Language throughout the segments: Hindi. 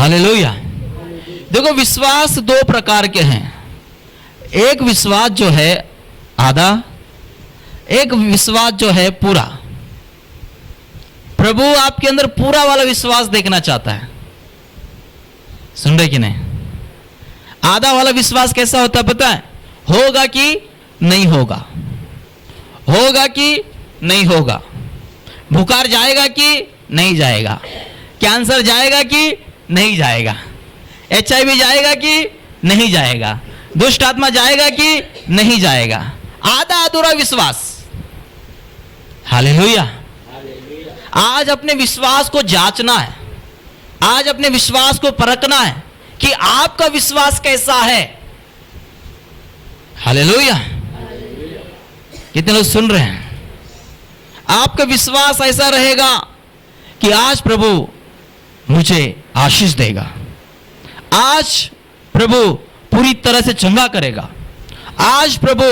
हालेलुया। देखो, विश्वास दो प्रकार के हैं। एक विश्वास जो है आधा, एक विश्वास जो है पूरा। प्रभु आपके अंदर पूरा वाला विश्वास देखना चाहता है। सुन रहे कि नहीं? आधा वाला विश्वास कैसा होता है पता है? होगा कि नहीं होगा, होगा कि नहीं होगा, बुखार जाएगा कि नहीं जाएगा, कैंसर जाएगा कि नहीं जाएगा, HIV जाएगा कि नहीं जाएगा, दुष्ट आत्मा जाएगा कि नहीं जाएगा। आधा अधूरा विश्वास। हालेलुया। आज अपने विश्वास को जांचना है, आज अपने विश्वास को परखना है कि आपका विश्वास कैसा है। हालेलुया। कितने लोग सुन रहे हैं? आपका विश्वास ऐसा रहेगा कि आज प्रभु मुझे आशीष देगा, आज प्रभु पूरी तरह से चंगा करेगा, आज प्रभु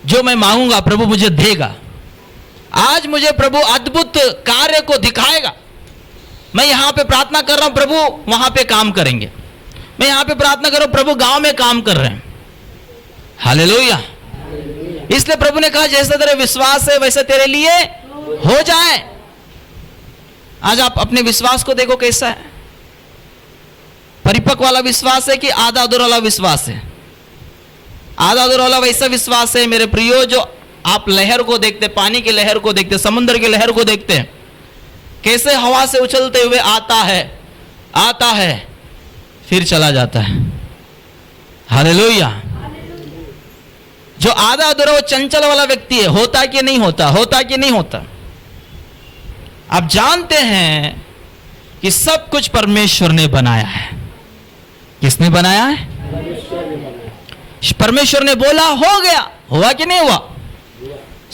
जो मैं मांगूंगा प्रभु मुझे देगा, आज मुझे प्रभु अद्भुत कार्य को दिखाएगा। मैं यहां पे प्रार्थना कर रहा हूं, प्रभु वहां पे काम करेंगे। मैं यहां पे प्रार्थना कर रहा हूं, प्रभु गांव में काम कर रहे हैं। हालेलुया। इसलिए प्रभु ने कहा जैसा तेरा विश्वास है वैसा तेरे लिए हो जाए। आज आप अपने विश्वास को देखो कैसा है। परिपक्व वाला विश्वास है कि आधा अधूरा वाला विश्वास है? आधा अधूरा वाला वैसा विश्वास है मेरे प्रियो, जो आप लहर को देखते, पानी की लहर को देखते, समुद्र की लहर को देखते हैं, कैसे हवा से उछलते हुए आता है फिर चला जाता है। हालेलुया। जो आधा अधूरा वो चंचल वाला व्यक्ति है, होता कि नहीं होता, होता कि नहीं होता। आप जानते हैं कि सब कुछ परमेश्वर ने बनाया है। किसने बनाया है? परमेश्वर ने बोला हो गया, हुआ कि नहीं हुआ?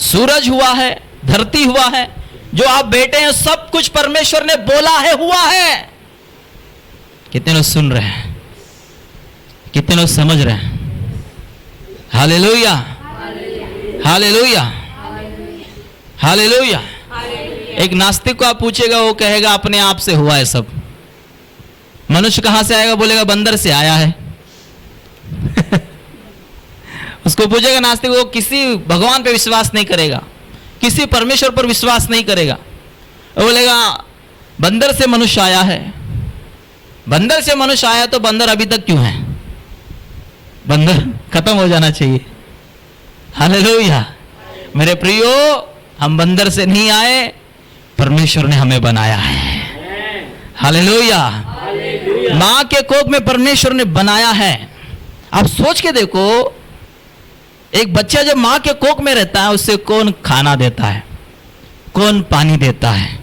सूरज हुआ है, धरती हुआ है, जो आप बैठे हैं सब कुछ परमेश्वर ने बोला है, हुआ है। कितने लोग सुन रहे हैं? कितने लोग समझ रहे हैं? Hallelujah, hallelujah, hallelujah. एक नास्तिक को आप पूछेगा, वो कहेगा अपने आप से हुआ है सब। मनुष्य कहां से आएगा? बोलेगा बंदर से आया है। उसको पूछेगा नास्तिक, वो किसी भगवान पे विश्वास नहीं करेगा, किसी परमेश्वर पर विश्वास नहीं करेगा। वो बोलेगा बंदर से मनुष्य आया है। बंदर से मनुष्य आया तो बंदर अभी तक क्यों है? बंदर खत्म हो जाना चाहिए। हालेलुया। मेरे प्रियो, हम बंदर से नहीं आए, परमेश्वर ने हमें बनाया है। हालेलुया। मां के कोख में परमेश्वर ने बनाया है। आप सोच के देखो, एक बच्चा जब मां के कोख में रहता है, उससे कौन खाना देता है, कौन पानी देता है,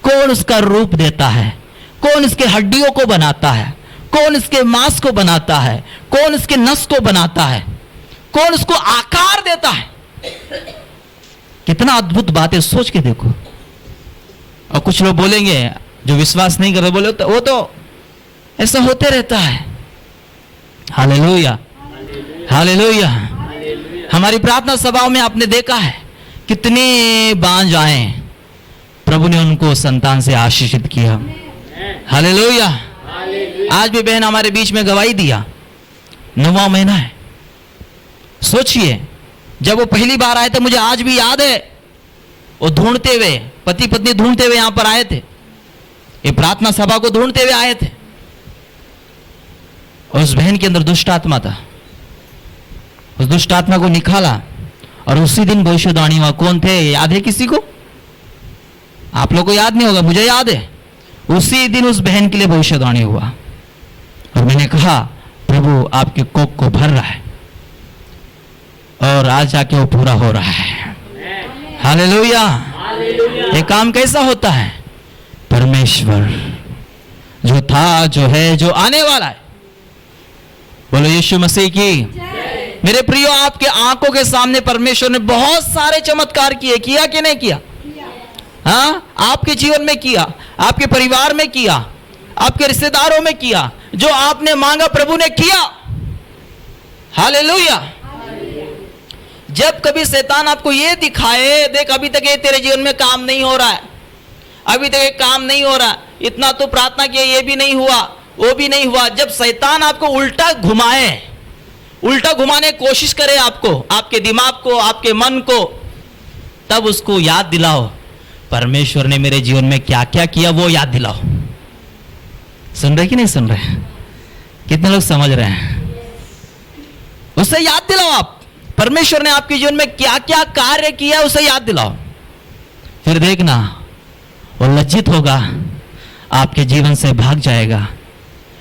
कौन उसका रूप देता है, कौन इसके हड्डियों को बनाता है, कौन इसके मांस को बनाता है, कौन इसके नस को बनाता है, कौन उसको आकार देता है। कितना अद्भुत बात है, सोच के देखो। और कुछ लोग बोलेंगे जो विश्वास नहीं करते, बोले तो वो तो ऐसा होते रहता है। Hallelujah, hallelujah. हमारी प्रार्थना सभाओं में आपने देखा है कितने बांझ आए, प्रभु ने उनको संतान से आशीषित किया। हालेलुया। आज भी बहन हमारे बीच में गवाही दिया, 9वां महीना है। सोचिए, जब वो पहली बार आए थे, मुझे आज भी याद है, वो ढूंढते हुए, पति पत्नी ढूंढते हुए यहां पर आए थे, ये प्रार्थना सभा को ढूंढते हुए आए थे। और उस बहन के अंदर दुष्ट आत्मा था, उस दुष्ट आत्मा को निकाला और उसी दिन भविष्यवाणी हुआ। कौन थे याद है किसी को? आप लोग को याद नहीं होगा, मुझे याद है। उसी दिन उस बहन के लिए भविष्यवाणी हुआ और मैंने कहा प्रभु आपके कोख को भर रहा है और आज जाके वो पूरा हो रहा है। हालेलुया। ये काम कैसा होता है? परमेश्वर जो था, जो है, जो आने वाला है। बोलो यीशु मसीह की। मेरे प्रियो, आपके आंखों के सामने परमेश्वर ने बहुत सारे चमत्कार किए, किया कि नहीं किया? हाँ, आपके जीवन में किया, आपके परिवार में किया, आपके रिश्तेदारों में किया। जो आपने मांगा प्रभु ने किया। हालेलुया। जब कभी शैतान आपको ये दिखाए, देख अभी तक ये तेरे जीवन में काम नहीं हो रहा है, अभी तक ये काम नहीं हो रहा, इतना तो प्रार्थना किया ये भी नहीं हुआ, वो भी नहीं हुआ, जब शैतान आपको उल्टा घुमाए, उल्टा घुमाने की कोशिश करे आपको, आपके दिमाग को, आपके मन को, तब उसको याद दिलाओ परमेश्वर ने मेरे जीवन में क्या क्या किया, वो याद दिलाओ। सुन रहे कि नहीं सुन रहे? कितने लोग समझ रहे हैं? उसे याद दिलाओ आप, परमेश्वर ने आपके जीवन में क्या क्या कार्य किया उसे याद दिलाओ। फिर देखना वो लज्जित होगा, आपके जीवन से भाग जाएगा।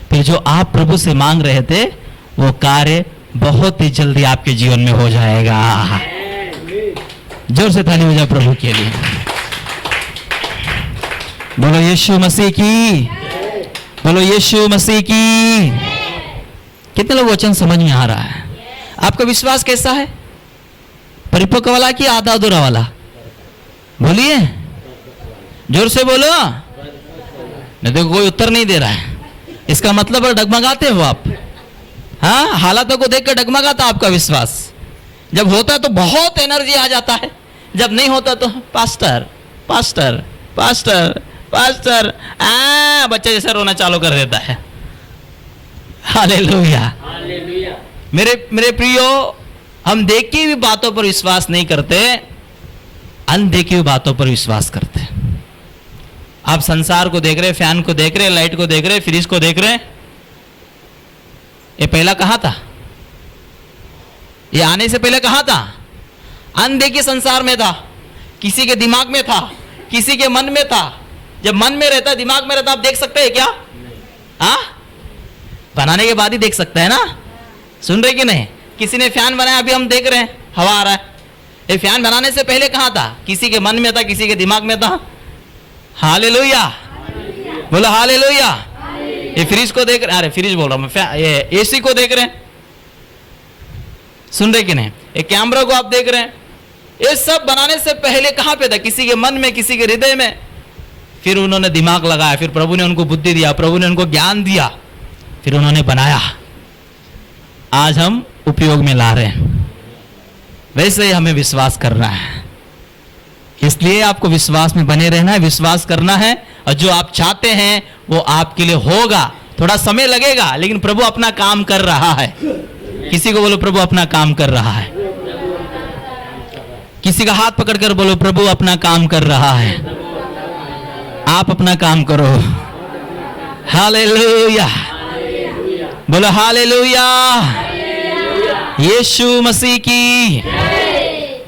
फिर जो आप प्रभु से मांग रहे थे वो कार्य बहुत ही जल्दी आपके जीवन में हो जाएगा। जोर से ताली हो जाए प्रभु के लिए। बोलो यीशु मसीह की, बोलो यीशु मसीह की। कितने लोग वचन समझ में आ रहा है? आपका विश्वास कैसा है? परिपक्व वाला कि आधा अधूरा वाला? बोलिए, जोर से बोलो। नहीं तो कोई उत्तर नहीं दे रहा है, इसका मतलब है डगमगाते हो आप। हाँ, हालातों को देखकर डगमगाता आपका विश्वास। जब होता है तो बहुत एनर्जी आ जाता है, जब नहीं होता तो पास्टर पास्टर पास्टर पास्टर बच्चा जैसा रोना चालू कर देता है। हालेलुया। मेरे प्रियो, हम देखी हुई बातों पर विश्वास नहीं करते, अनदेखी हुई बातों पर विश्वास करते। आप संसार को देख रहे, फैन को देख रहे, लाइट को देख रहे, फ्रिज को देख रहे, ये पहला कहां था? ये आने से पहले कहां था? अनदेखी संसार में था, किसी के दिमाग में था, किसी के मन में था। जब मन में रहता, दिमाग में रहता, आप देख सकते हैं क्या? हाँ, बनाने के बाद ही देख सकते हैं ना। सुन रहे कि नहीं? किसी ने फैन बनाया, अभी हम देख रहे हैं हवा आ रहा है। ये फैन बनाने से पहले कहां था? किसी के मन में था, किसी के दिमाग में था। हालेलुया, बोलो हालेलुया। ये फ्रिज को देख रहे, अरे फ्रिज बोल रहा हूं मैं, ये एसी को देख रहे हैं। सुन रहे कि नहीं? ये कैमरा को आप देख रहे हैं। ये सब बनाने से पहले कहां पे था? किसी के मन में, किसी के हृदय में। फिर उन्होंने दिमाग लगाया, फिर प्रभु ने उनको बुद्धि दिया, प्रभु ने उनको ज्ञान दिया, फिर उन्होंने बनाया। आज हम उपयोग में ला रहे हैं। वैसे ही हमें विश्वास करना है, इसलिए आपको विश्वास में बने रहना है, विश्वास करना है, और जो आप चाहते हैं वो आपके लिए होगा। थोड़ा समय लगेगा, लेकिन प्रभु अपना काम कर रहा है। किसी को बोलो प्रभु अपना काम कर रहा है। किसी का हाथ पकड़कर बोलो प्रभु अपना काम कर रहा है। आप अपना काम करो। हालेलुया, बोलो हालेलुया। यीशु मसीह की,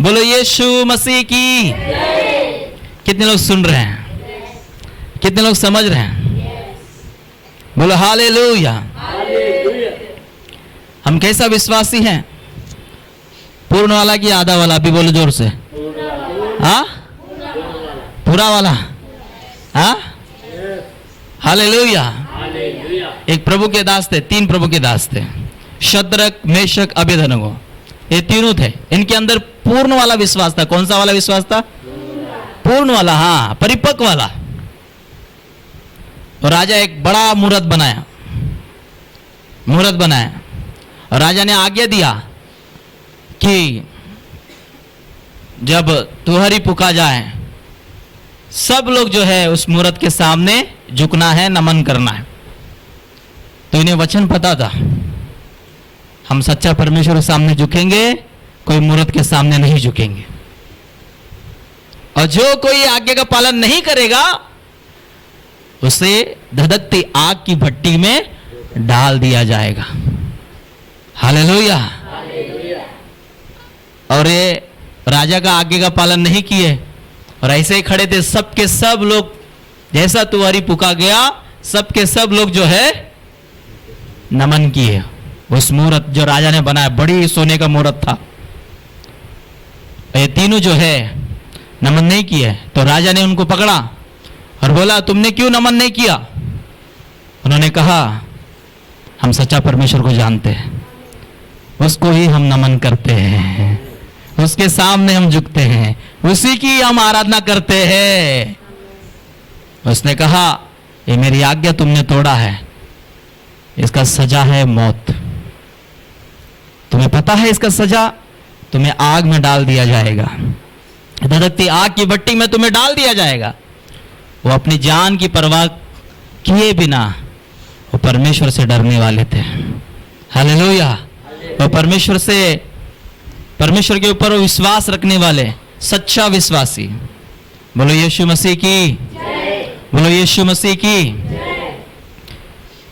बोलो यीशु मसीह की। कितने लोग सुन रहे हैं? कितने लोग समझ रहे हैं? बोलो हालेलुया। हम कैसा विश्वासी हैं? पूर्ण वाला कि आधा वाला? अभी बोलो जोर से। हाँ, पूरा वाला। हाँ, हालेलुया। एक प्रभु के दास थे, तीन प्रभु के दास थे, शद्रक, मेशक, अबेदनगो। ये तीनों थे, इनके अंदर पूर्ण वाला विश्वास था। कौन सा वाला विश्वास था? पूर्ण वाला, हाँ, परिपक्व वाला। और राजा एक बड़ा मूर्त बनाया, मूर्त बनाया, और राजा ने आज्ञा दिया कि जब तुहरी पुका जाए, सब लोग जो है उस मूर्त के सामने झुकना है, नमन करना है। तो इन्हें वचन पता था, हम सच्चा परमेश्वर के सामने झुकेंगे, कोई मूर्त के सामने नहीं झुकेंगे। और जो कोई आज्ञा का पालन नहीं करेगा उसे धधकती आग की भट्टी में डाल दिया जाएगा। हालेलुया। और ये राजा का आज्ञा का पालन नहीं किए और ऐसे ही खड़े थे। सबके सब लोग, जैसा तुहरी पुका गया, सबके सब लोग जो है नमन किए। उस मूर्त जो राजा ने बनाया, बड़ी सोने का मूर्त था। ये तीनों जो है नमन नहीं किए। तो राजा ने उनको पकड़ा और बोला तुमने क्यों नमन नहीं किया? उन्होंने कहा हम सच्चा परमेश्वर को जानते हैं, उसको ही हम नमन करते हैं, उसके सामने हम झुकते हैं, उसी की हम आराधना करते हैं। उसने कहा ये मेरी आज्ञा तुमने तोड़ा है, इसका सजा है मौत। तुम्हें पता है इसका सजा? तुम्हें आग में डाल दिया जाएगा, धधकती आग की भट्टी में तुम्हें डाल दिया जाएगा। वो अपनी जान की परवाह किए बिना वो परमेश्वर से डरने वाले थे। हालेलुया। वो परमेश्वर के ऊपर विश्वास रखने वाले, सच्चा विश्वासी। बोलो यीशु मसीह की, बोलो यीशु मसीह की।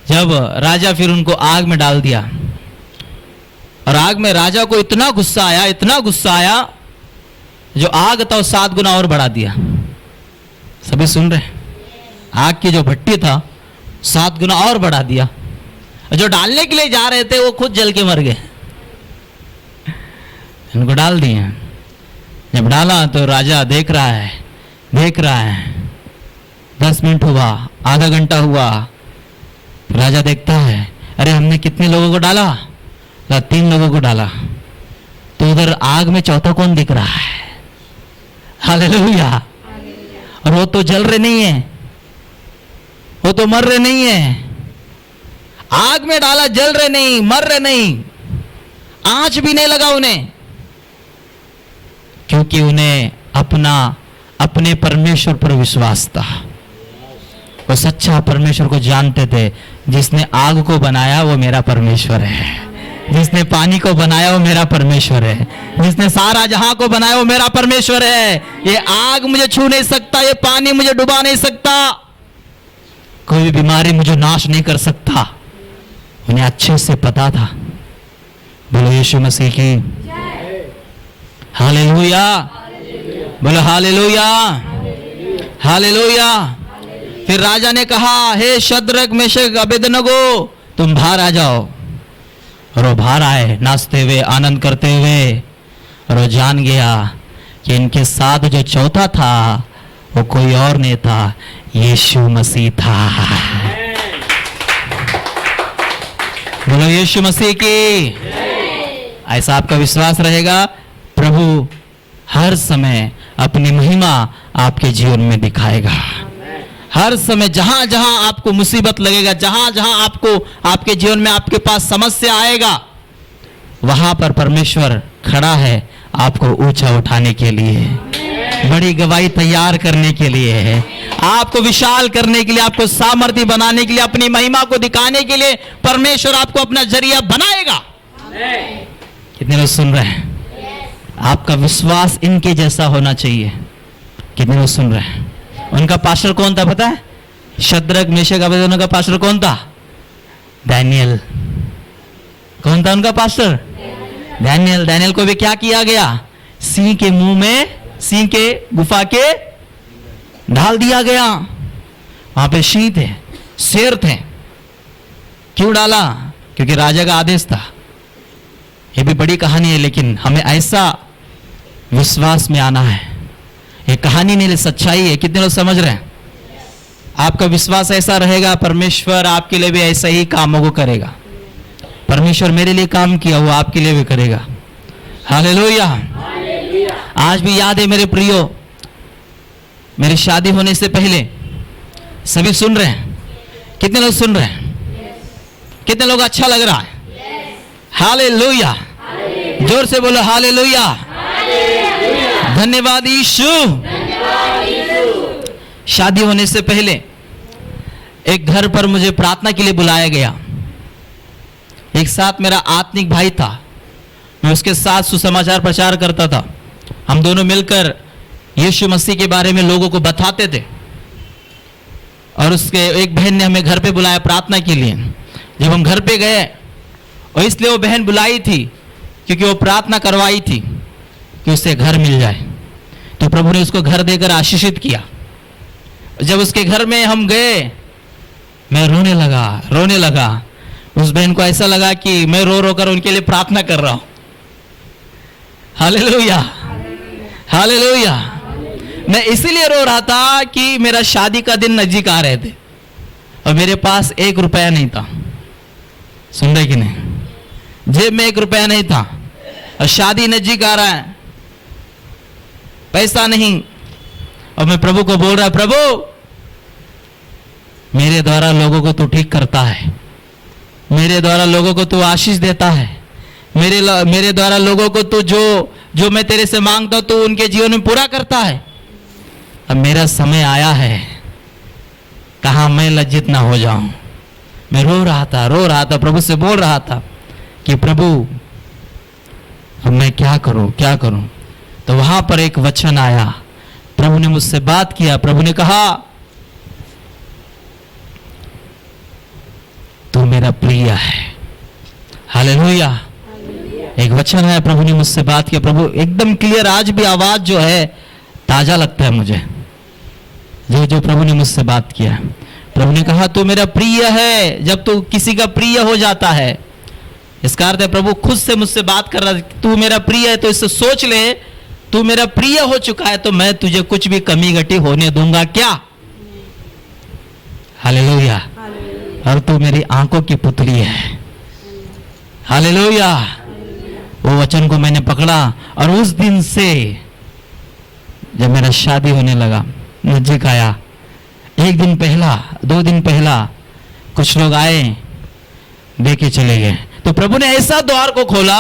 जब राजा फिर उनको आग में डाल दिया, और आग में राजा को इतना गुस्सा आया, जो आग था वो 7 गुना और बढ़ा दिया। सभी सुन रहे? आग की जो भट्टी था 7 गुना और बढ़ा दिया। जो डालने के लिए जा रहे थे वो खुद जल के मर गए। इनको डाल दिए। जब डाला तो राजा देख रहा है 10 मिनट हुआ, आधा घंटा हुआ, राजा देखता है, अरे हमने कितने लोगों को डाला? 3 लोगों को डाला। तो उधर आग में चौथा कौन दिख रहा है? हालेलुया। और वो तो जल रहे नहीं है, वो तो मर रहे नहीं है। आग में डाला, जल रहे नहीं, मर रहे नहीं, आंच भी नहीं लगा उन्हें, क्योंकि उन्हें अपने परमेश्वर पर विश्वास था। वो सच्चा परमेश्वर को जानते थे। जिसने आग को बनाया वो मेरा परमेश्वर है, जिसने पानी को बनाया वो मेरा परमेश्वर है, जिसने सारा जहां को बनाया वो मेरा परमेश्वर है। ये आग मुझे छू नहीं सकता, ये पानी मुझे डुबा नहीं सकता, कोई भी बीमारी मुझे नाश नहीं कर सकता। उन्हें अच्छे से पता था। बोलो यीशु मसीह की हालेलुया, बोलो हालेलुया, हालेलुया। फिर राजा ने कहा, हे शद्रक मेशक अबेदनगो, तुम बाहर आ जाओ। और वो बाहर आए, नाचते हुए, आनंद करते हुए। और वो जान गया कि इनके साथ जो चौथा था वो कोई और नहीं था, यीशु मसीह था। बोलो यीशु मसीह की। ऐसा आपका विश्वास रहेगा, प्रभु हर समय अपनी महिमा आपके जीवन में दिखाएगा। हर समय जहां जहां आपको मुसीबत लगेगा, जहां जहां आपको आपके जीवन में आपके पास समस्या आएगा, वहां पर परमेश्वर खड़ा है आपको ऊंचा उठाने के लिए, बड़ी गवाही तैयार करने के लिए है, आपको विशाल करने के लिए, आपको सामर्थ्य बनाने के लिए, अपनी महिमा को दिखाने के लिए परमेश्वर आपको अपना जरिया बनाएगा। कितने लोग सुन रहे हैं? आपका विश्वास इनके जैसा होना चाहिए। कितने लोग सुन रहे हैं? उनका पास्टर कौन था पता है? शद्रक मेशक अबेदनगो का पास्टर कौन था? दानियल। कौन था उनका पास्टर? दानियल। दानियल को भी क्या किया गया? सिंह के मुंह में, सिंह के गुफा के डाल दिया गया। वहां पे सिंह थे, शेर थे। क्यों डाला? क्योंकि राजा का आदेश था। ये भी बड़ी कहानी है, लेकिन हमें ऐसा विश्वास में आना है। ये कहानी नहीं, सच्चाई है। कितने लोग समझ रहे हैं? आपका विश्वास ऐसा रहेगा, परमेश्वर आपके लिए भी ऐसा ही कामों को करेगा। परमेश्वर मेरे लिए काम किया, वो आपके लिए भी करेगा। हालेलुया। आज भी याद है मेरे प्रियो, मेरी शादी होने से पहले, सभी सुन रहे हैं? कितने लोग सुन रहे हैं? कितने लोग अच्छा लग रहा है? हालेलुया। जोर से बोलो हालेलुया। धन्यवाद यीशु। शादी होने से पहले एक घर पर मुझे प्रार्थना के लिए बुलाया गया। एक साथ मेरा आत्मिक भाई था, मैं उसके साथ सुसमाचार प्रचार करता था। हम दोनों मिलकर यीशु मसीह के बारे में लोगों को बताते थे। और उसके एक बहन ने हमें घर पे बुलाया प्रार्थना के लिए। जब हम घर पे गए, और इसलिए वो बहन बुलाई थी क्योंकि वो प्रार्थना करवाई थी कि उसे घर मिल जाए। तो प्रभु ने उसको घर देकर आशीषित किया। जब उसके घर में हम गए, मैं रोने लगा। उस बहन को ऐसा लगा कि मैं रो रो कर उनके लिए प्रार्थना कर रहा हूं। Hallelujah, hallelujah. मैं इसीलिए रो रहा था कि मेरा शादी का दिन नजदीक आ रहे थे और मेरे पास 1 रुपया नहीं था। सुन रहे कि नहीं? जेब में 1 रुपया नहीं था और शादी नजदीक आ रहा है, पैसा नहीं। और मैं प्रभु को बोल रहा, प्रभु मेरे द्वारा लोगों को तू ठीक करता है, मेरे द्वारा लोगों को तू आशीष देता है, मेरे द्वारा लोगों को तू जो मैं तेरे से मांगता हूं तू उनके जीवन में पूरा करता है। अब मेरा समय आया है, कहां मैं लज्जित ना हो जाऊं, मैं रो रहा था, प्रभु से बोल रहा था कि प्रभु अब मैं क्या करूं। तो वहां पर एक वचन आया, प्रभु ने मुझसे बात किया। प्रभु ने कहा तू मेरा प्रिय है। हालेलुया। एक वचन है, प्रभु ने मुझसे बात किया। प्रभु एकदम क्लियर, आज भी आवाज जो है ताजा लगता है मुझे, जो प्रभु ने मुझसे बात किया। प्रभु ने कहा तू मेरा प्रिय है। जब तू किसी का प्रिय हो जाता है, इसका अर्थ है प्रभु खुद से मुझसे बात कर रहा है, तू मेरा प्रिय है। तो इससे सोच ले, तू मेरा प्रिय हो चुका है तो मैं तुझे कुछ भी कमी घटी होने दूंगा क्या? हालेलुया। और तू मेरी आंखों की पुतली है। हालेलुया। वो वचन को मैंने पकड़ा और उस दिन से जब मेरा शादी होने लगा, नजदीक आया, 1 दिन पहला 2 दिन पहला कुछ लोग आए, देके चले गए। तो प्रभु ने ऐसा द्वार को खोला,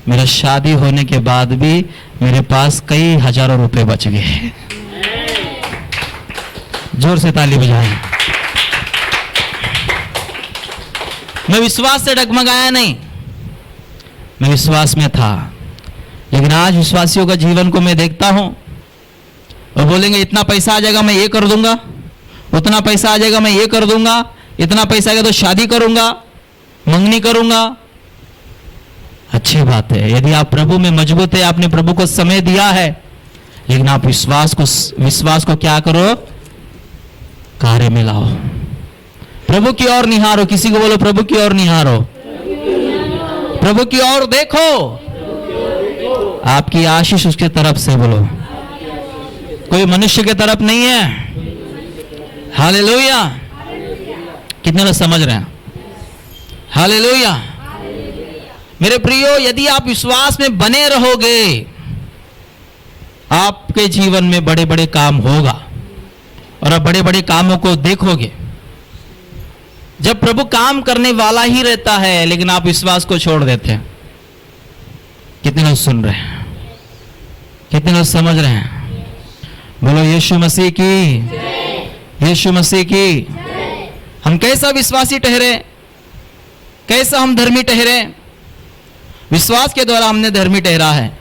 मेरा शादी होने के बाद भी मेरे पास कई हजारों रुपए बच गए। जोर से ताली बजाएं। मैं विश्वास से डगमगाया नहीं, मैं विश्वास में था। लेकिन आज विश्वासियों का जीवन को मैं देखता हूं, और बोलेंगे इतना पैसा आ जाएगा मैं ये कर दूंगा, उतना पैसा आ जाएगा मैं ये कर दूंगा, इतना पैसा आएगा तो शादी करूंगा, मंगनी करूंगा। अच्छी बात है, यदि आप प्रभु में मजबूत है, आपने प्रभु को समय दिया है, लेकिन आप विश्वास को क्या करो? कार्य में लाओ। प्रभु की ओर निहारो। किसी को बोलो प्रभु की ओर निहारो, प्रभु की ओर देखो। आपकी आशीष उसके तरफ से, बोलो कोई मनुष्य के तरफ नहीं है। हालेलुया। कितने लोग समझ रहे हैं? हालेलुया। मेरे प्रियो, यदि आप विश्वास में बने रहोगे, आपके जीवन में बड़े बड़े काम होगा और आप बड़े बड़े कामों को देखोगे। जब प्रभु काम करने वाला ही रहता है, लेकिन आप विश्वास को छोड़ देते हैं। कितने लोग सुन रहे हैं? कितने लोग समझ रहे हैं? बोलो यीशु मसीह की, यीशु मसीह की। हम कैसा विश्वासी ठहरे, कैसा हम धर्मी ठहरे? विश्वास के द्वारा हमने धर्मी ठहरा है,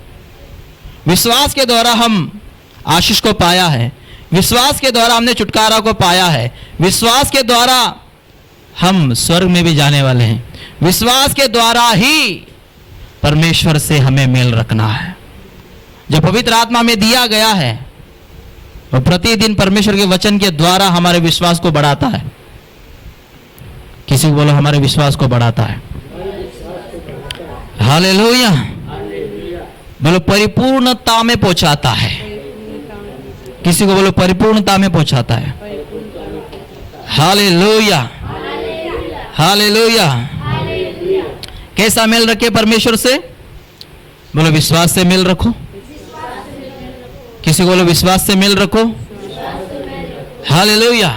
विश्वास के द्वारा हम आशीष को पाया है, विश्वास के द्वारा हमने छुटकारा को पाया है, विश्वास के द्वारा हम स्वर्ग में भी जाने वाले हैं। विश्वास के द्वारा ही परमेश्वर से हमें मेल रखना है, जो पवित्र आत्मा में दिया गया है, और प्रतिदिन परमेश्वर के वचन के द्वारा हमारे विश्वास को बढ़ाता है। किसी को बोलो हमारे विश्वास को बढ़ाता है। हालेलुया। बोलो परिपूर्णता में पहुंचाता है। किसी को बोलो परिपूर्णता में पहुंचाता है। Hallelujah, hallelujah. कैसा मेल रखे परमेश्वर से? बोलो विश्वास से मेल रखो। किसी को बोलो विश्वास से मेल रखो। हालेलुया।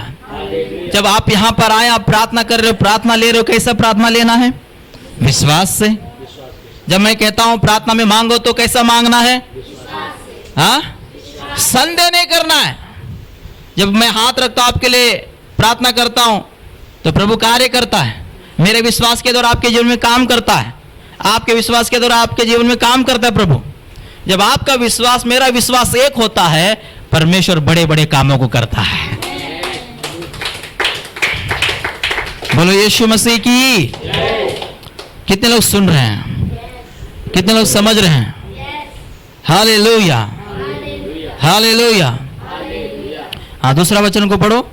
जब आप यहां पर आए, आप प्रार्थना कर रहे हो, प्रार्थना ले रहे हो, कैसा प्रार्थना लेना है? विश्वास से। जब मैं कहता हूं प्रार्थना में मांगो, तो कैसा मांगना है? हाँ, संदेह नहीं करना है। जब मैं हाथ रखता हूं आपके लिए प्रार्थना करता हूं, तो प्रभु कार्य करता है। मेरे विश्वास के द्वारा आपके जीवन में काम करता है, आपके विश्वास के द्वारा आपके जीवन में काम करता है प्रभु। जब आपका विश्वास मेरा विश्वास एक होता है, परमेश्वर बड़े बड़े कामों को करता है। बोलो यीशु मसीह की। कितने लोग सुन रहे हैं? कितने लोग समझ रहे हैं? Hallelujah, hallelujah. हाँ, दूसरा वचन को पढ़ो।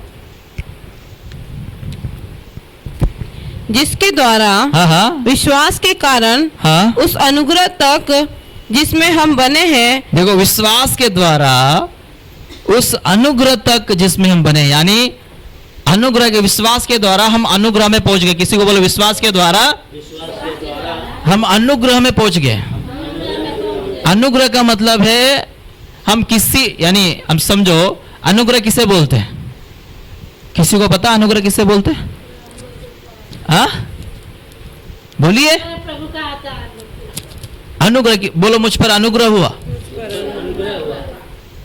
जिसके द्वारा विश्वास के कारण उस अनुग्रह तक जिसमें हम बने हैं। देखो, विश्वास के द्वारा उस अनुग्रह तक जिसमें हम बने, यानी अनुग्रह के, विश्वास के द्वारा हम अनुग्रह में पहुंच गए। किसी को बोलो विश्वास के द्वारा हम अनुग्रह में पहुंच गए। अनुग्रह का मतलब है हम किसी, यानी हम समझो अनुग्रह किसे बोलते हैं? किसी को पता अनुग्रह किसे बोलते हैं? हाँ, बोलिए। अनुग्रह की बोलो, मुझ पर अनुग्रह हुआ।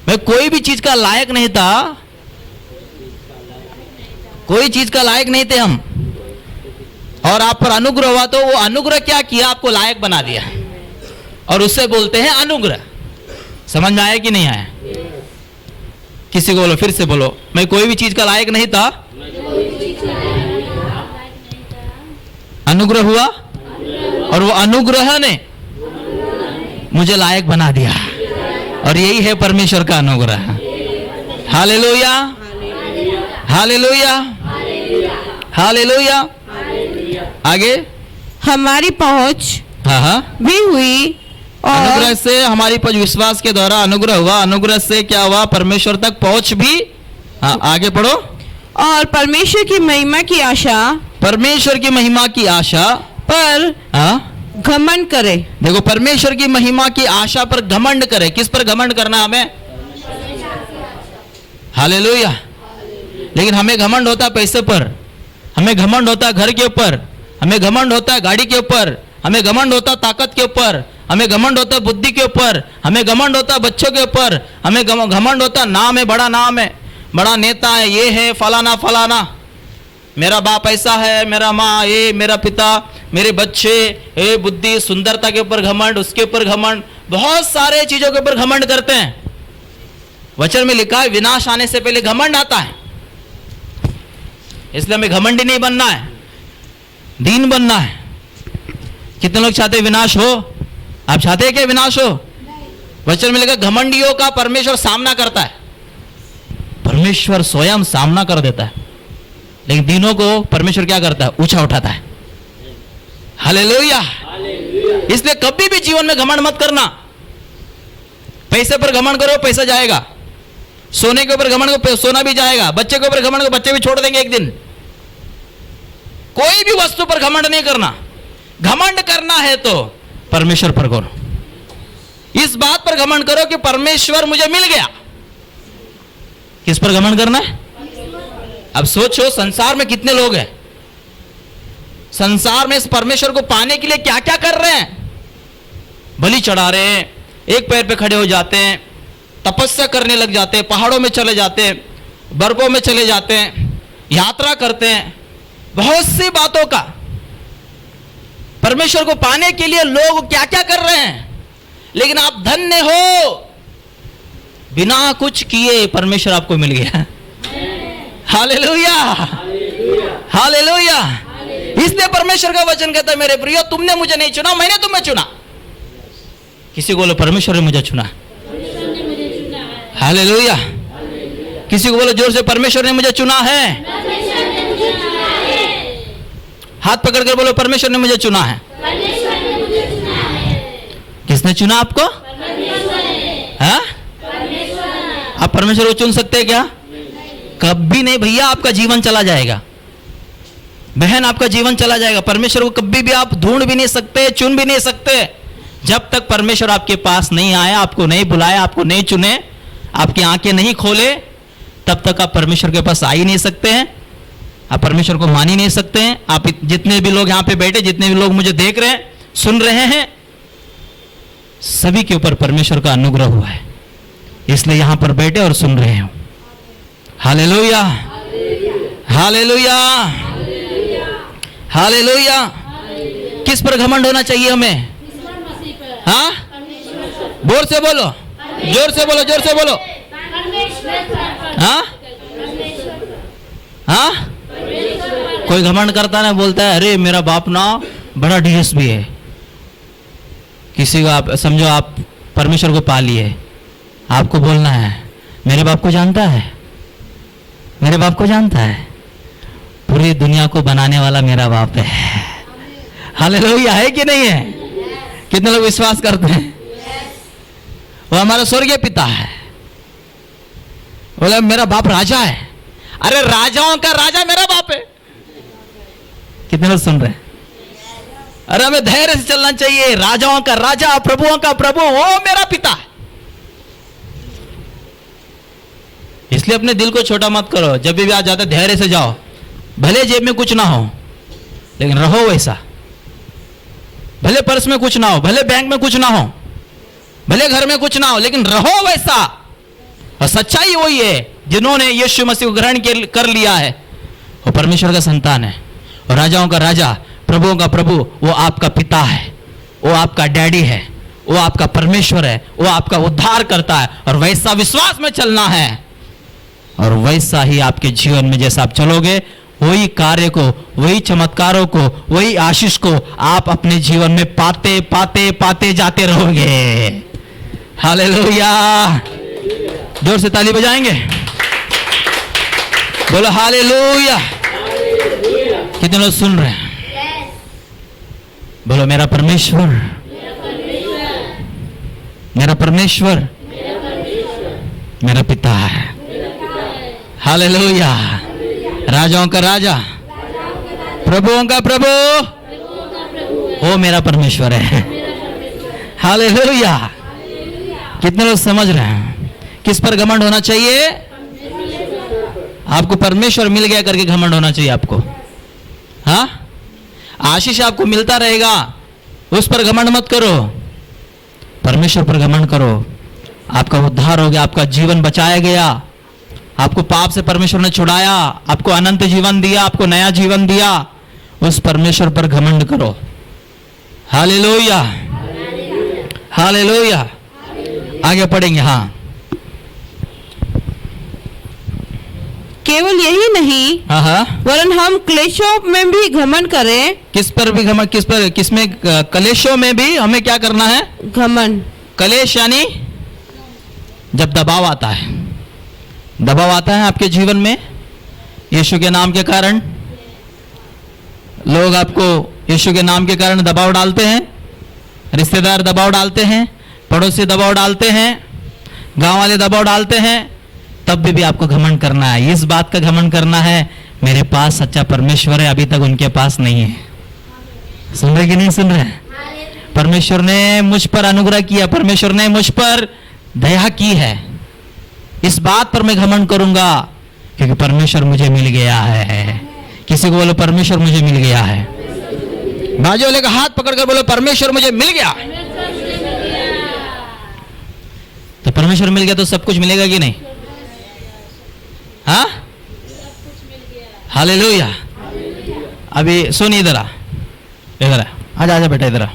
मैं कोई भी चीज का लायक नहीं था, कोई चीज का लायक नहीं थे हम, और आप पर अनुग्रह हुआ तो वो अनुग्रह क्या किया, आपको लायक बना दिया, और उससे बोलते हैं अनुग्रह। समझ में आया कि नहीं आया? किसी को बोलो, फिर से बोलो, मैं कोई भी चीज का लायक नहीं था, अनुग्रह हुआ और वो अनुग्रह ने मुझे लायक बना दिया, और यही है परमेश्वर का अनुग्रह। Hallelujah, hallelujah, hallelujah. आगे हमारी पहुंच हाँ भी हुई अनुग्रह और से हमारी पहुंच, विश्वास के द्वारा अनुग्रह हुआ, अनुग्रह से क्या हुआ, परमेश्वर तक पहुंच भी। हाँ आगे पढ़ो। और परमेश्वर की महिमा की आशा परमेश्वर की महिमा की आशा पर हाँ घमंड करे। देखो, परमेश्वर की महिमा की आशा पर घमंड करे। किस पर घमंड करना हमें? हालेलुया। लेकिन हमें घमंड होता है पैसे पर, हमें घमंड होता है घर के ऊपर, हमें घमंड होता है गाड़ी के ऊपर, हमें घमंड होता है ताकत के ऊपर, हमें घमंड होता है बुद्धि के ऊपर, हमें घमंड होता है बच्चों के ऊपर, हमें घमंड होता है नाम है, बड़ा नाम है, बड़ा नेता है, ये है फलाना फलाना, मेरा बाप ऐसा है, मेरा माँ ये, मेरा पिता, मेरे बच्चे, ये बुद्धि, सुंदरता के ऊपर घमंड, उसके ऊपर घमंड, बहुत सारे चीजों के ऊपर घमंड करते हैं। वचन में लिखा है विनाश आने से पहले घमंड आता है। इसलिए हमें घमंडी नहीं बनना है, दीन बनना है। कितने लोग चाहते हैं विनाश हो? आप चाहते हैं क्या विनाश हो? वचन में लिखा घमंडियों का परमेश्वर सामना करता है, परमेश्वर स्वयं सामना कर देता है, लेकिन दीनों को परमेश्वर क्या करता है? ऊंचा उठाता है। हालेलुया। इसलिए कभी भी जीवन में घमंड मत करना। पैसे पर घमंड करो, पैसा जाएगा। सोने के ऊपर घमंड करो, सोना भी जाएगा। बच्चे के ऊपर घमंड करो, बच्चे भी छोड़ देंगे एक दिन। कोई भी वस्तु पर घमंड नहीं करना। घमंड करना है तो परमेश्वर पर करो। इस बात पर घमंड करो कि परमेश्वर मुझे मिल गया। किस पर घमंड करना है? अब सोचो, संसार में कितने लोग हैं, संसार में इस परमेश्वर को पाने के लिए क्या क्या कर रहे हैं। बलि चढ़ा रहे हैं, एक पैर पे खड़े हो जाते हैं, तपस्या करने लग जाते हैं, पहाड़ों में चले जाते हैं, बर्फों में चले जाते हैं, यात्रा करते हैं, बहुत सी बातों का परमेश्वर को पाने के लिए लोग क्या क्या कर रहे हैं। लेकिन आप धन्य हो, बिना कुछ किए परमेश्वर आपको मिल गया। Hallelujah, hallelujah. इसलिए परमेश्वर का वचन कहता है, मेरे प्रियो तुमने मुझे नहीं चुना, मैंने तुम्हें चुना। किसी को बोलो परमेश्वर ने मुझे चुना। हालेलुया। किसी को बोलो जोर से, परमेश्वर ने मुझे चुना है। हाथ पकड़ कर बोलो, परमेश्वर ने मुझे चुना है। किसने चुना आपको? हाँ? आप परमेश्वर को चुन सकते हैं क्या? कभी नहीं भैया, आपका जीवन चला जाएगा, बहन आपका जीवन चला जाएगा। परमेश्वर को कभी भी आप ढूंढ भी नहीं सकते, चुन भी नहीं सकते। जब तक परमेश्वर आपके पास नहीं आया, आपको नहीं बुलाया, आपको नहीं चुने, आपकी आंखें नहीं खोले, तब तक आप परमेश्वर के पास आ ही नहीं सकते हैं, आप परमेश्वर को मान ही नहीं सकते हैं। आप जितने भी लोग यहाँ पे बैठे, जितने भी लोग मुझे देख रहे हैं, सुन रहे हैं, सभी के ऊपर परमेश्वर का अनुग्रह हुआ है, इसलिए यहां पर बैठे और सुन रहे हो। Hallelujah, hallelujah, hallelujah. किस पर घमंड होना चाहिए हमें? हाँ, जोर से बोलो, जोर से बोलो, जोर से बोलो। हाँ, हाँ। कोई घमंड करता ना, बोलता है अरे मेरा बाप ना बड़ा डीएसपी है। किसी को आप समझो, आप परमेश्वर को पा लिए, आपको बोलना है मेरे बाप को जानता है, मेरे बाप को जानता है, पूरी दुनिया को बनाने वाला मेरा बाप है। हालेलुया, है कि नहीं है? कितने लोग विश्वास करते हैं? वो हमारा स्वर्गीय पिता है। बोला मेरा बाप राजा है। अरे राजाओं का राजा मेरा बाप है। कितने लोग सुन रहे हैं? अरे हमें धैर्य से चलना चाहिए। राजाओं का राजा, प्रभुओं का प्रभु, वो मेरा पिता है। इसलिए अपने दिल को छोटा मत करो। जब भी आ जाते धैर्य से जाओ। भले जेब में कुछ ना हो, लेकिन रहो वैसा। भले पर्स में कुछ ना हो, भले बैंक में कुछ ना हो, भले घर में कुछ ना हो, लेकिन रहो वैसा। और सच्चाई वही है, जिन्होंने यीशु मसीह को ग्रहण कर लिया है, वो परमेश्वर का संतान है और राजाओं का राजा प्रभुओं का प्रभु वो आपका पिता है, वो आपका डैडी है, वो आपका परमेश्वर है, वो आपका उद्धार करता है। और वैसा विश्वास में चलना है, और वैसा ही आपके जीवन में जैसा आप चलोगे, वही कार्य को, वही चमत्कारों को, वही आशीष को आप अपने जीवन में पाते पाते पाते जाते रहोगे। हालेलुया। जोर से ताली बजाएंगे, बोलो हालेलुया। कितने लोग सुन रहे हैं? बोलो मेरा परमेश्वर, मेरा परमेश्वर मेरा पिता है। हालेलुया। राजाओं का राजा, प्रभुओं का प्रभु, वो मेरा परमेश्वर है। हालेलुया। कितने लोग समझ रहे हैं? किस पर घमंड होना चाहिए? आपको परमेश्वर मिल गया करके घमंड होना चाहिए आपको। हाँ, आशीष आपको मिलता रहेगा, उस पर घमंड मत करो, परमेश्वर पर घमंड करो। आपका उद्धार हो गया, आपका जीवन बचाया गया, आपको पाप से परमेश्वर ने छुड़ाया, आपको अनंत जीवन दिया, आपको नया जीवन दिया, उस परमेश्वर पर घमंड करो। Hallelujah, hallelujah. आगे पढ़ेंगे। हाँ, केवल यही नहीं, वरन हम क्लेशों में भी घमंड करें। किस पर भी घमंड? किस पर? किसमें? कलेशों में भी हमें क्या करना है? घमंड। कलेश यानी जब दबाव आता है, दबाव आता है आपके जीवन में, यीशु के नाम के कारण लोग आपको यीशु के नाम के कारण दबाव डालते हैं, रिश्तेदार दबाव डालते हैं, पड़ोसी दबाव डालते हैं, गांव वाले दबाव डालते हैं, तब भी आपको घमंड करना है। इस बात का घमंड करना है, मेरे पास सच्चा परमेश्वर है, अभी तक उनके पास नहीं है। सुन रहे कि नहीं सुन रहे? परमेश्वर ने मुझ पर अनुग्रह किया, परमेश्वर ने मुझ पर दया की है, इस बात पर मैं घमंड करूंगा क्योंकि परमेश्वर मुझे मिल गया है। किसी को बोलो परमेश्वर मुझे मिल गया है। बाजू वाले का हाथ पकड़कर बोलो परमेश्वर मुझे मिल गया। तो परमेश्वर मिल गया तो सब कुछ मिलेगा कि नहीं? हाँ, हालेलुया। अभी सुन, इधर आ, इधर आ, आजा आजा बेटा, इधर आ।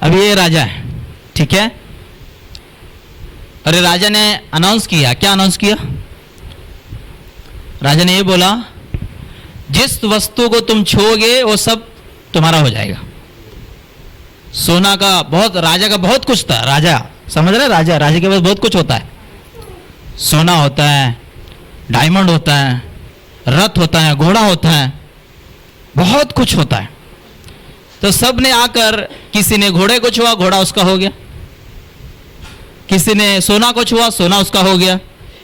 अभी ये राजा है, ठीक है? अरे राजा ने अनाउंस किया, क्या अनाउंस किया? राजा ने ये बोला, जिस वस्तु को तुम छुओगे वो सब तुम्हारा हो जाएगा। सोना का बहुत, राजा का बहुत कुछ था। राजा समझ रहे? राजा के पास बहुत कुछ होता है। सोना होता है, डायमंड होता है, रथ होता है, घोड़ा होता है, बहुत कुछ होता है। तो सब ने आकर, किसी ने घोड़े को छुआ, घोड़ा उसका हो गया, किसी ने सोना को छुआ, सोना उसका हो गया,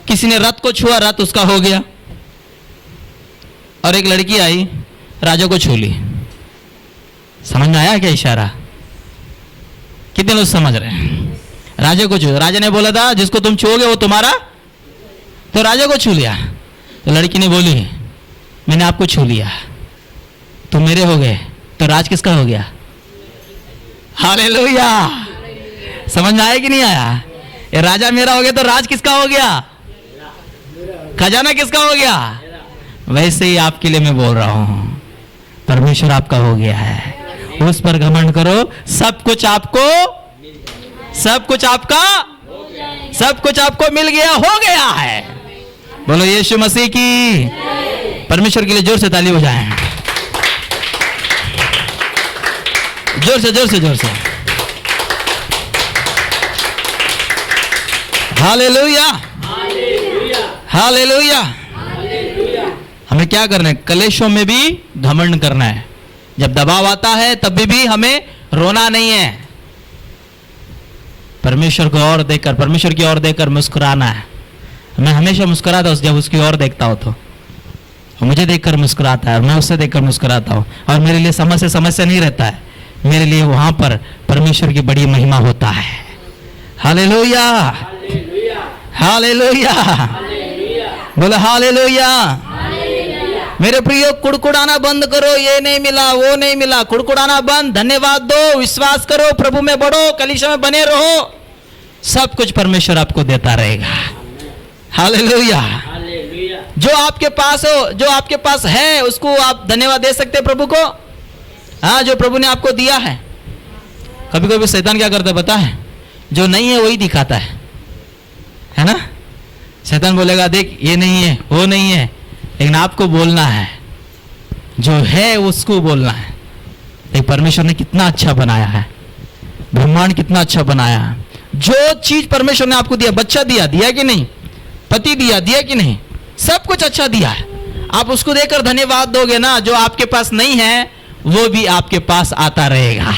किसी ने रथ को छुआ, रथ उसका हो गया। और एक लड़की आई, राजा को छू ली। समझ में आया क्या इशारा? कितने लोग समझ रहे हैं? राजा को छू, राजा ने बोला था जिसको तुम छुओगे वो तुम्हारा, तो राजा को छू लिया। तो लड़की ने बोली मैंने आपको छू लिया, तुम मेरे हो गए, तो राज किसका हो गया? हालेलुया। समझ में आया कि नहीं आया? ये राजा मेरा हो गया तो राज किसका हो गया? खजाना किसका हो गया? वैसे ही आपके लिए मैं बोल रहा हूं, परमेश्वर आपका हो गया है, उस पर घमंड करो। सब कुछ आपको, सब कुछ आपका, सब कुछ आपको मिल गया, हो गया है। बोलो यीशु मसीह की। परमेश्वर के लिए जोर से ताली बजाएं, जोर से जोर से जोर से। Hallelujah, hallelujah. हमें क्या करना है? कलेशों में भी घमंड करना है। जब दबाव आता है तब भी हमें रोना नहीं है, परमेश्वर को और देखकर, परमेश्वर की ओर देखकर मुस्कुराना है। मैं हमेशा मुस्कुराता हूं जब उसकी ओर देखता हूं, तो मुझे देखकर मुस्कुराता है, मैं उससे देखकर मुस्कुराता हूं। और मेरे लिए समस्या नहीं रहता है, मेरे लिए वहां पर परमेश्वर की बड़ी महिमा होता है। हालेलुया, हालेलुया, बोलो हालेलुया। मेरे प्रियो, कुड़कुड़ाना बंद करो, ये नहीं मिला वो नहीं मिला, कुड़कुड़ाना बंद, धन्यवाद दो, विश्वास करो, प्रभु में बढ़ो, कलीसिया में बने रहो, सब कुछ परमेश्वर आपको देता रहेगा। हालेलुया। जो आपके पास हो, जो आपके पास है, उसको आप धन्यवाद दे सकते हैं प्रभु को। हाँ, जो प्रभु ने आपको दिया है। कभी कभी शैतान क्या करता है पता है? जो नहीं है वही दिखाता है ना। शैतान बोलेगा देख ये नहीं है, वो नहीं है, लेकिन आपको बोलना है जो है उसको बोलना है। लेकिन परमेश्वर ने कितना अच्छा बनाया है, ब्रह्मांड कितना अच्छा बनाया है। जो चीज परमेश्वर ने आपको दिया, बच्चा दिया, दिया कि नहीं? पति दिया, दिया कि नहीं? सब कुछ अच्छा दिया है। आप उसको देकर धन्यवाद दोगे ना, जो आपके पास नहीं है वो भी आपके पास आता रहेगा।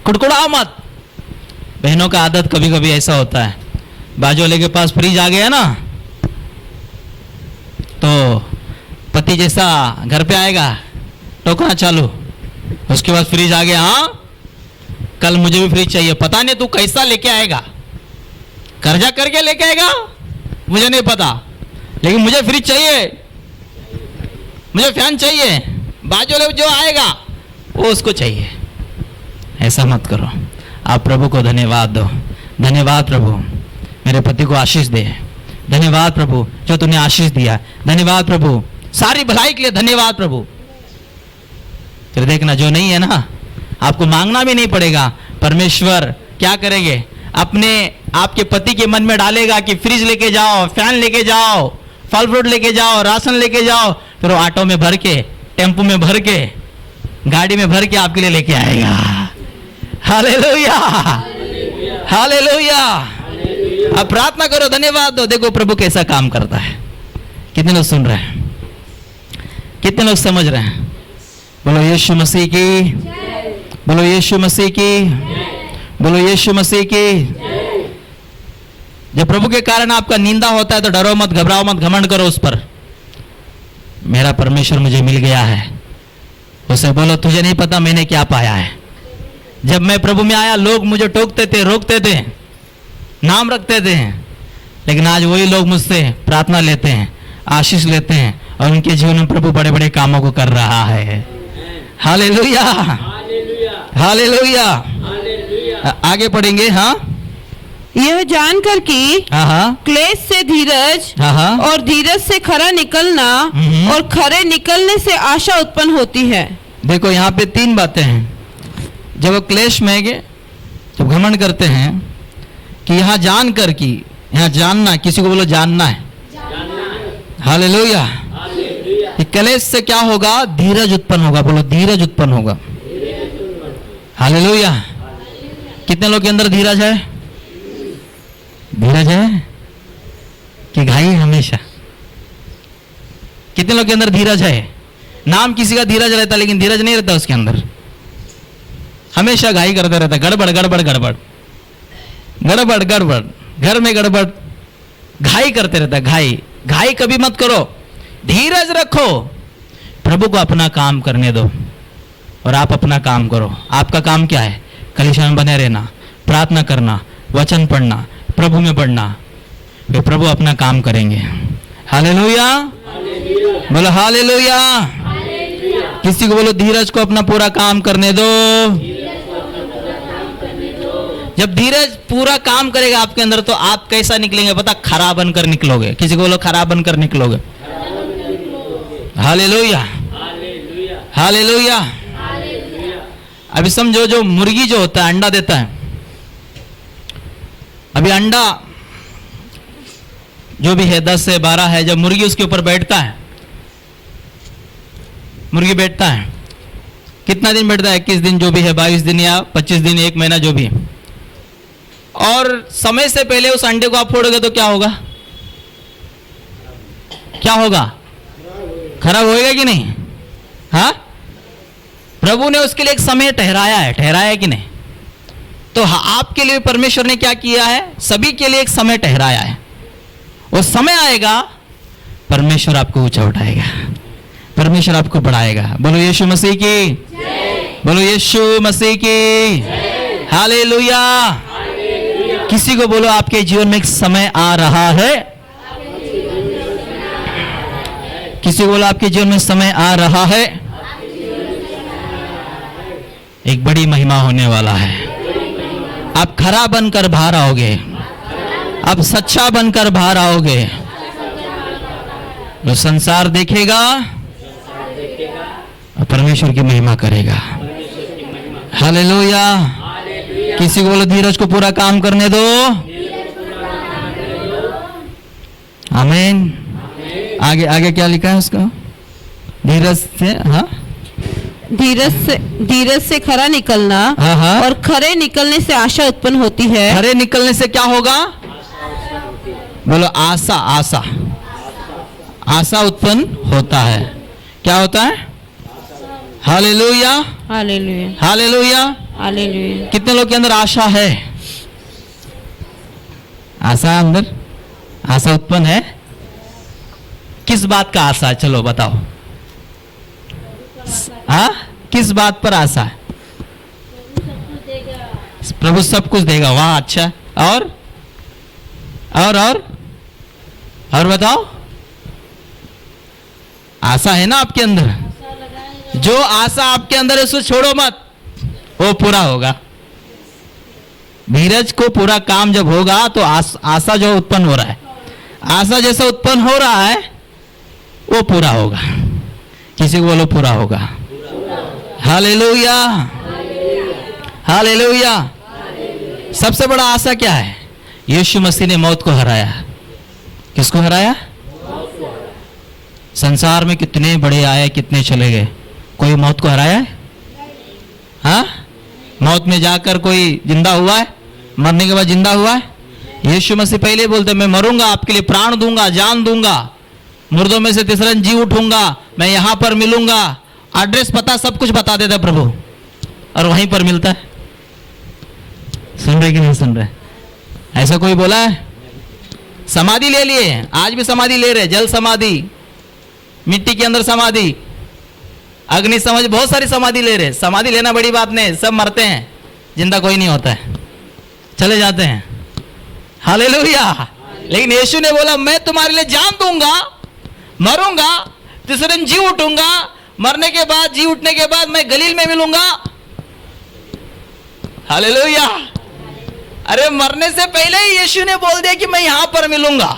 कुड़कुड़ाओ मत। बहनों का आदत कभी कभी ऐसा होता है, बाजू वाले के पास फ्रिज आ गया ना तो पति जैसा घर पे आएगा, टोकना चालू, उसके बाद फ्रिज आ गया, हाँ कल मुझे भी फ्रिज चाहिए। पता नहीं तू कैसा लेके आएगा, कर्जा करके लेके आएगा, मुझे नहीं पता, लेकिन मुझे फ्रिज चाहिए, मुझे फैन चाहिए। बाजू वाले जो आएगा वो उसको चाहिए। ऐसा मत करो। आप प्रभु को धन्यवाद दो। धन्यवाद प्रभु, मेरे पति को आशीष दे। धन्यवाद प्रभु जो तूने आशीष दिया। धन्यवाद प्रभु सारी भलाई के लिए। धन्यवाद प्रभु। फिर देखना जो नहीं है ना, आपको मांगना भी नहीं पड़ेगा। परमेश्वर क्या करेंगे? अपने आपके पति के मन में डालेगा कि फ्रिज लेके जाओ, फैन लेके जाओ, फल फ्रूट लेके जाओ, राशन लेके जाओ। फिर वो ऑटो में भर के, टेम्पो में भर के, गाड़ी में भर के आपके लिए लेके आएगा। Hallelujah, hallelujah. अब प्रार्थना करो, धन्यवाद दो। देखो प्रभु कैसा काम करता है। कितने लोग सुन रहे हैं? कितने लोग समझ रहे हैं? बोलो यीशु मसीह की, बोलो यीशु मसीह की, बोलो यीशु मसीह की। जब प्रभु के कारण आपका निंदा होता है तो डरो मत, घबराओ मत, घमंड करो उस पर। मेरा परमेश्वर मुझे मिल गया है। उसे बोलो तुझे नहीं पता मैंने क्या पाया है। जब मैं प्रभु में आया लोग मुझे टोकते थे, रोकते थे, नाम रखते थे, लेकिन आज वही लोग मुझसे प्रार्थना लेते हैं, आशीष लेते हैं, और उनके जीवन में प्रभु बड़े बड़े कामों को कर रहा है। Hallelujah, hallelujah. आगे पढ़ेंगे। हाँ, यह जानकर कि क्लेश से धीरज और धीरज से खरा निकलना और खरे निकलने से आशा उत्पन्न होती है। देखो यहाँ पे तीन बातें हैं। जब वो क्लेश में गए, जब घमंड करते हैं कि यहाँ जानकर कि, यहाँ जानना, किसी को बोलो जानना है। हालेलुया। क्लेश से क्या होगा? धीरज उत्पन्न होगा। बोलो धीरज उत्पन्न होगा। हालेलुया। कितने लोग के अंदर धीरज है? धीरज है कि घाई हमेशा? कितने लोग के अंदर धीरज है? नाम किसी का धीरज रहता लेकिन धीरज नहीं रहता उसके अंदर, हमेशा घाई करता रहता, गड़बड़ गड़बड़ गड़बड़ गड़बड़ गड़बड़, घर में गड़बड़, घाई करते रहता। घाई घाई कभी मत करो, धीरज रखो। प्रभु को अपना काम करने दो और आप अपना काम करो। आपका काम क्या है? कलीसिया में बने रहना, प्रार्थना करना, वचन पढ़ना, प्रभु में बढ़ना। वे प्रभु अपना काम करेंगे। हालेलुया, बोलो हालेलुया। किसी को बोलो धीरज को अपना पूरा काम करने दो। जब धीरज पूरा काम करेगा आपके अंदर तो आप कैसा निकलेंगे पता? खरा बनकर निकलोगे। किसी को बोलो खरा बनकर निकलोगे। Hallelujah, hallelujah. अभी समझो, जो मुर्गी जो होता है अंडा देता है, अभी अंडा जो भी है 10 से 12 है, जब मुर्गी उसके ऊपर बैठता है, मुर्गी बैठता है, कितना दिन बैठता है? 21 दिन जो भी है, 22 दिन या 25 दिन, 1 महीना जो भी। और समय से पहले उस अंडे को आप फोड़ोगे तो क्या होगा? क्या होगा? खराब होएगा कि नहीं? हाँ, प्रभु ने उसके लिए एक समय ठहराया है, ठहराया है कि नहीं? तो आपके लिए परमेश्वर ने क्या किया है? सभी के लिए एक समय ठहराया है। वो समय आएगा, परमेश्वर आपको ऊंचा उठाएगा, परमेश्वर आपको बढ़ाएगा। बोलो यीशु मसीह की, बोलो यीशु मसीह की। हालेलुया। किसी को बोलो आपके जीवन में एक समय आ रहा है। किसी को बोलो आपके जीवन में समय आ रहा है। एक बड़ी महिमा होने वाला है। आप खरा बनकर बाहर आओगे, आप सच्चा बनकर बाहर आओगे। वो संसार देखेगा और परमेश्वर की महिमा करेगा। हालेलुया। किसी को बोलो धीरज को पूरा काम करने दो। आमीन। आगे आगे क्या लिखा है उसका? धीरज से, हाँ, धीरज से खरा निकलना, हाँ, और खरे निकलने से आशा उत्पन्न होती है। खरे निकलने से क्या होगा? बोलो आशा। आशा, आशा उत्पन्न होता है। क्या होता है? Hallelujah, hallelujah, hallelujah, hallelujah. कितने लोग के अंदर आशा है? आशा अंदर, आशा उत्पन्न है। किस बात का आशा है? चलो बताओ। हाँ, किस बात पर आशा है? प्रभु सब कुछ देगा। वाह, अच्छा। और और बताओ। आशा है ना आपके अंदर? जो आशा आपके अंदर है उसको छोड़ो मत, वो पूरा होगा। धीरज को पूरा काम जब होगा तो आशा जो उत्पन्न हो रहा है, आशा जैसा उत्पन्न हो रहा है वो पूरा होगा। किसी को बोलो पूरा होगा। Hallelujah, hallelujah. सबसे बड़ा आशा क्या है? यीशु मसीह ने मौत को हराया। किसको हराया? संसार में कितने बड़े आए, कितने चले गए, कोई मौत को हराया है? हाँ, मौत में जाकर कोई जिंदा हुआ है? मरने के बाद जिंदा हुआ है? यीशु मसीह पहले बोलते मैं मरूंगा, आपके लिए प्राण दूंगा, जान दूंगा, मुर्दों में से तीसरा जी उठूंगा, मैं यहां पर मिलूंगा। एड्रेस पता सब कुछ बता देता प्रभु, और वहीं पर मिलता है। सुन रहे कि नहीं सुन रहे? ऐसा कोई बोला है? समाधि ले लिए, आज भी समाधि ले रहे, जल समाधि, मिट्टी के अंदर समाधि, अग्नि समाधि, बहुत सारी समाधि ले रहे। समाधि लेना बड़ी बात नहीं, सब मरते हैं, जिंदा कोई नहीं होता है, चले जाते हैं। हालेलुया। लेकिन यीशु ने बोला मैं तुम्हारे लिए जान दूंगा, मरूंगा, तीसरे दिन जी उठूंगा, मरने के बाद, जी उठने के बाद मैं गलील में मिलूंगा। हालेलुया। अरे मरने से पहले ही यीशु ने बोल दिया कि मैं यहां पर मिलूंगा।